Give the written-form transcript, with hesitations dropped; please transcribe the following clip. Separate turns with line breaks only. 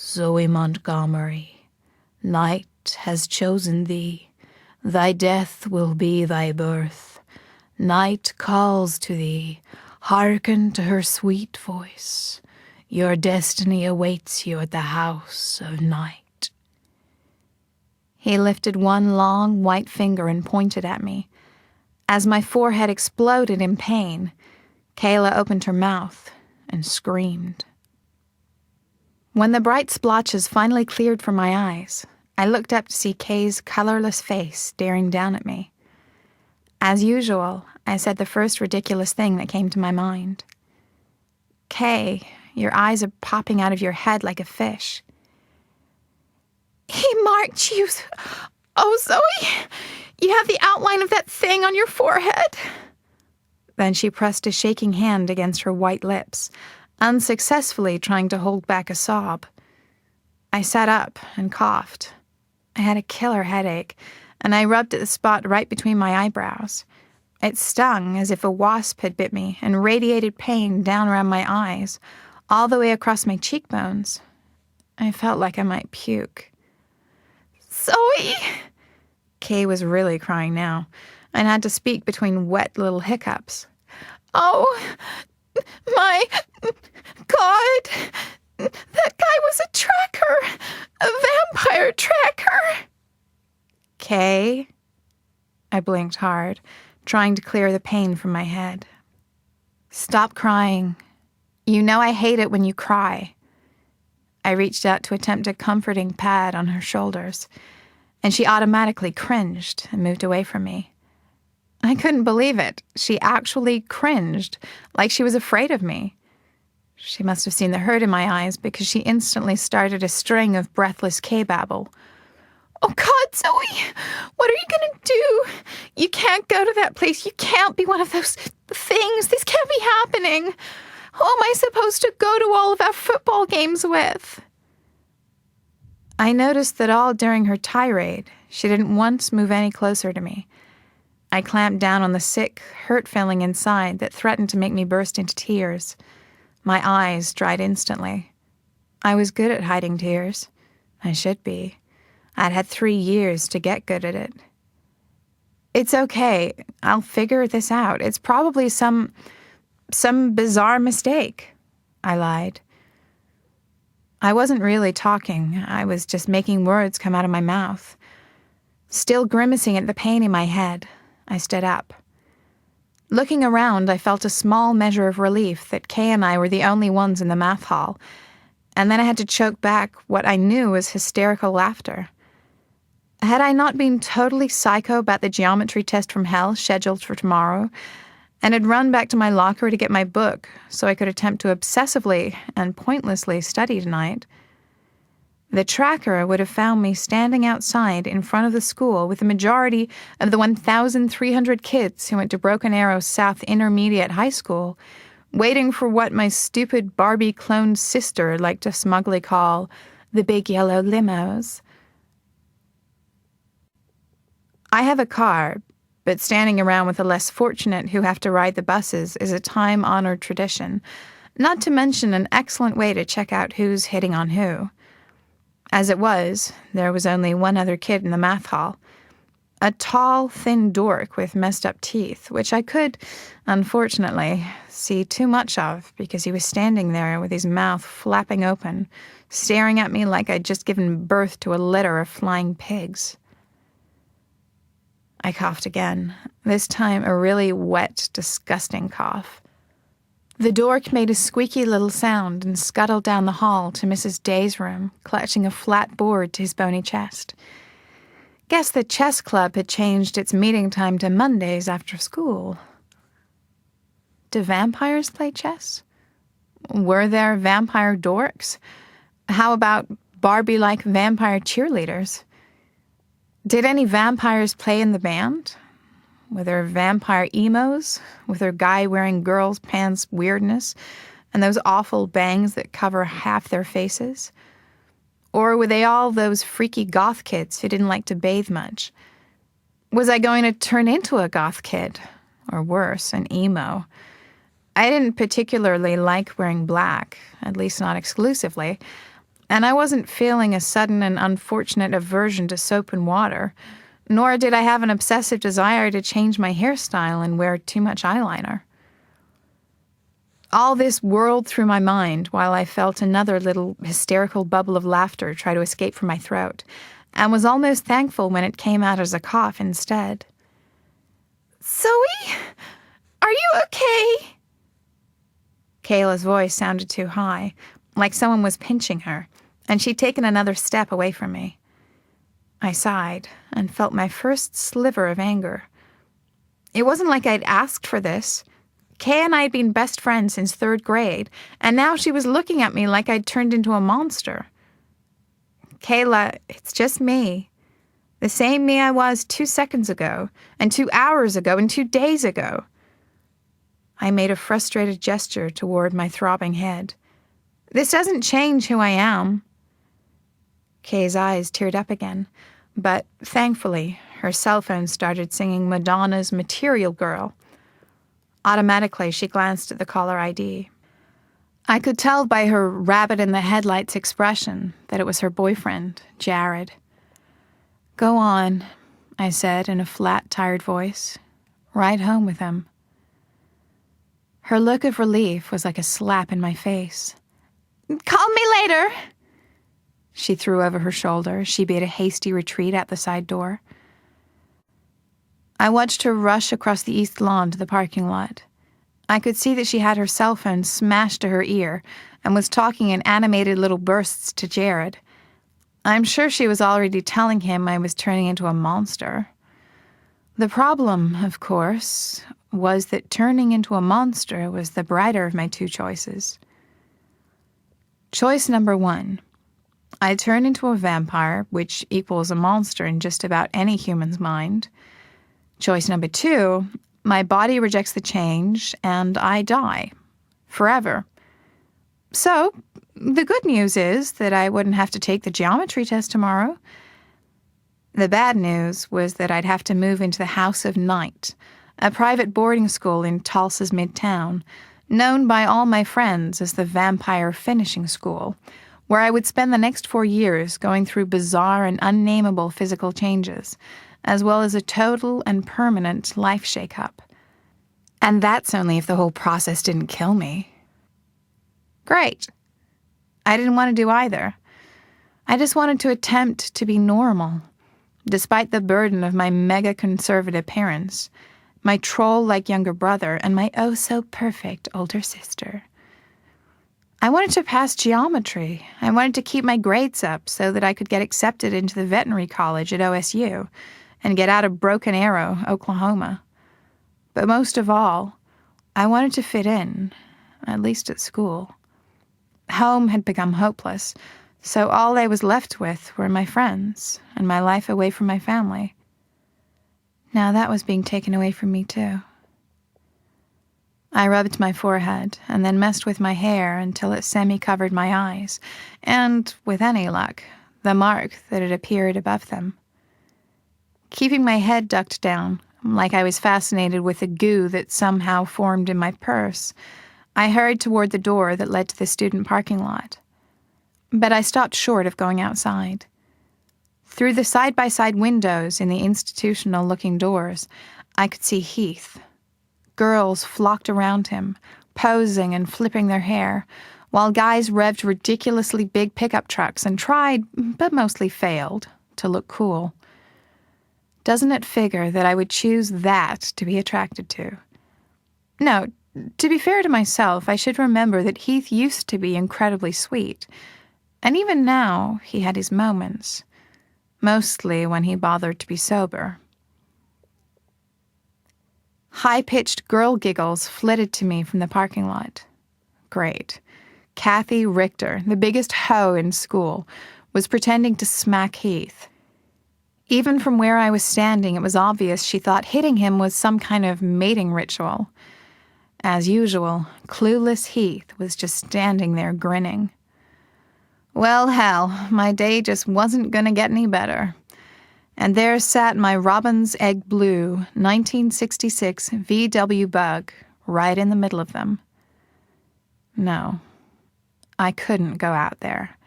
Zoe Montgomery, night has chosen thee. Thy death will be thy birth. Night calls to thee. Hearken to her sweet voice. Your destiny awaits you at the house of night. He lifted one long white finger and pointed at me. As my forehead exploded in pain, Kayla opened her mouth and screamed. When the bright splotches finally cleared from my eyes, I looked up to see Kay's colorless face staring down at me. As usual, I said the first ridiculous thing that came to my mind. Kay, your eyes are popping out of your head like a fish. He marked you. Oh, Zoe, you have the outline of that thing on your forehead. Then she pressed a shaking hand against her white lips, unsuccessfully trying to hold back a sob. I sat up and coughed. I had a killer headache, and I rubbed at the spot right between my eyebrows. It stung as if a wasp had bit me and radiated pain down around my eyes, all the way across my cheekbones. I felt like I might puke. Zoe! Kay was really crying now, and had to speak between wet little hiccups. Oh, my God! That guy was a tracker! A vampire tracker! Kay? I blinked hard, trying to clear the pain from my head. Stop crying. You know I hate it when you cry. I reached out to attempt a comforting pat on her shoulders, and she automatically cringed and moved away from me. I couldn't believe it. She actually cringed, like she was afraid of me. She must have seen the hurt in my eyes because she instantly started a string of breathless K-babble. Oh God, Zoe, what are you going to do? You can't go to that place. You can't be one of those things. This can't be happening. Who am I supposed to go to all of our football games with? I noticed that all during her tirade, she didn't once move any closer to me. I clamped down on the sick, hurt feeling inside that threatened to make me burst into tears. My eyes dried instantly. I was good at hiding tears. I should be. I'd had 3 years to get good at it. It's okay. I'll figure this out. It's probably some bizarre mistake, I lied. I wasn't really talking. I was just making words come out of my mouth. Still grimacing at the pain in my head, I stood up. Looking around, I felt a small measure of relief that Kay and I were the only ones in the math hall, and then I had to choke back what I knew was hysterical laughter. Had I not been totally psycho about the geometry test from hell scheduled for tomorrow, and had run back to my locker to get my book so I could attempt to obsessively and pointlessly study tonight, the tracker would have found me standing outside in front of the school with the majority of the 1,300 kids who went to Broken Arrow South Intermediate High School, waiting for what my stupid Barbie-cloned sister liked to smugly call the big yellow limos. I have a car, but standing around with the less fortunate who have to ride the buses is a time-honored tradition, not to mention an excellent way to check out who's hitting on who. As it was, there was only one other kid in the math hall, a tall, thin dork with messed-up teeth, which I could, unfortunately, see too much of because he was standing there with his mouth flapping open, staring at me like I'd just given birth to a litter of flying pigs. I coughed again, this time a really wet, disgusting cough. The dork made a squeaky little sound and scuttled down the hall to Mrs. Day's room, clutching a flat board to his bony chest. Guess the chess club had changed its meeting time to Mondays after school. Do vampires play chess? Were there vampire dorks? How about Barbie-like vampire cheerleaders? Did any vampires play in the band? Were there vampire emos, with their guy-wearing girls' pants weirdness, and those awful bangs that cover half their faces? Or were they all those freaky goth kids who didn't like to bathe much? Was I going to turn into a goth kid? Or worse, an emo? I didn't particularly like wearing black, at least not exclusively, And I wasn't feeling a sudden and unfortunate aversion to soap and water, nor did I have an obsessive desire to change my hairstyle and wear too much eyeliner. All this whirled through my mind while I felt another little hysterical bubble of laughter try to escape from my throat, and was almost thankful when it came out as a cough instead. "Zoe, are you okay?" Kayla's voice sounded too high, like someone was pinching her, and she'd taken another step away from me. I sighed and felt my first sliver of anger. It wasn't like I'd asked for this. Kay and I had been best friends since 3rd grade, and now she was looking at me like I'd turned into a monster. "Kayla, it's just me. The same me I was 2 seconds ago, and 2 hours ago, and 2 days ago." I made a frustrated gesture toward my throbbing head. "This doesn't change who I am." Kay's eyes teared up again, but thankfully, her cell phone started singing Madonna's Material Girl. Automatically, she glanced at the caller ID. I could tell by her rabbit-in-the-headlights expression that it was her boyfriend, Jared. "Go on," I said in a flat, tired voice. "Ride home with him." Her look of relief was like a slap in my face. "Call me later," she threw over her shoulder as she beat a hasty retreat at the side door. I watched her rush across the east lawn to the parking lot. I could see that she had her cell phone smashed to her ear and was talking in animated little bursts to Jared. I'm sure she was already telling him I was turning into a monster. The problem, of course, was that turning into a monster was the brighter of my 2 choices. Choice number 1. I turn into a vampire, which equals a monster in just about any human's mind. Choice number 2, my body rejects the change, and I die. Forever. So, the good news is that I wouldn't have to take the geometry test tomorrow. The bad news was that I'd have to move into the House of Night, a private boarding school in Tulsa's midtown, known by all my friends as the Vampire Finishing School, where I would spend the next 4 years going through bizarre and unnameable physical changes, as well as a total and permanent life shake-up. And that's only if the whole process didn't kill me. Great. I didn't want to do either. I just wanted to attempt to be normal, despite the burden of my mega-conservative parents, my troll-like younger brother, and my oh-so-perfect older sister. I wanted to pass geometry. I wanted to keep my grades up so that I could get accepted into the veterinary college at OSU and get out of Broken Arrow, Oklahoma. But most of all, I wanted to fit in, at least at school. Home had become hopeless, so all I was left with were my friends and my life away from my family. Now that was being taken away from me too. I rubbed my forehead and then messed with my hair until it semi-covered my eyes, and, with any luck, the mark that had appeared above them. Keeping my head ducked down, like I was fascinated with the goo that somehow formed in my purse, I hurried toward the door that led to the student parking lot. But I stopped short of going outside. Through the side-by-side windows in the institutional-looking doors, I could see Heath. Girls flocked around him, posing and flipping their hair, while guys revved ridiculously big pickup trucks and tried, but mostly failed, to look cool. Doesn't it figure that I would choose that to be attracted to? No, to be fair to myself, I should remember that Heath used to be incredibly sweet, and even now he had his moments, mostly when he bothered to be sober. High-pitched girl giggles flitted to me from the parking lot. Great. Kathy Richter, the biggest hoe in school, was pretending to smack Heath. Even from where I was standing, it was obvious she thought hitting him was some kind of mating ritual. As usual, clueless Heath was just standing there grinning. Well, hell, my day just wasn't going to get any better. And there sat my Robin's Egg Blue 1966 VW Bug right in the middle of them. No, I couldn't go out there.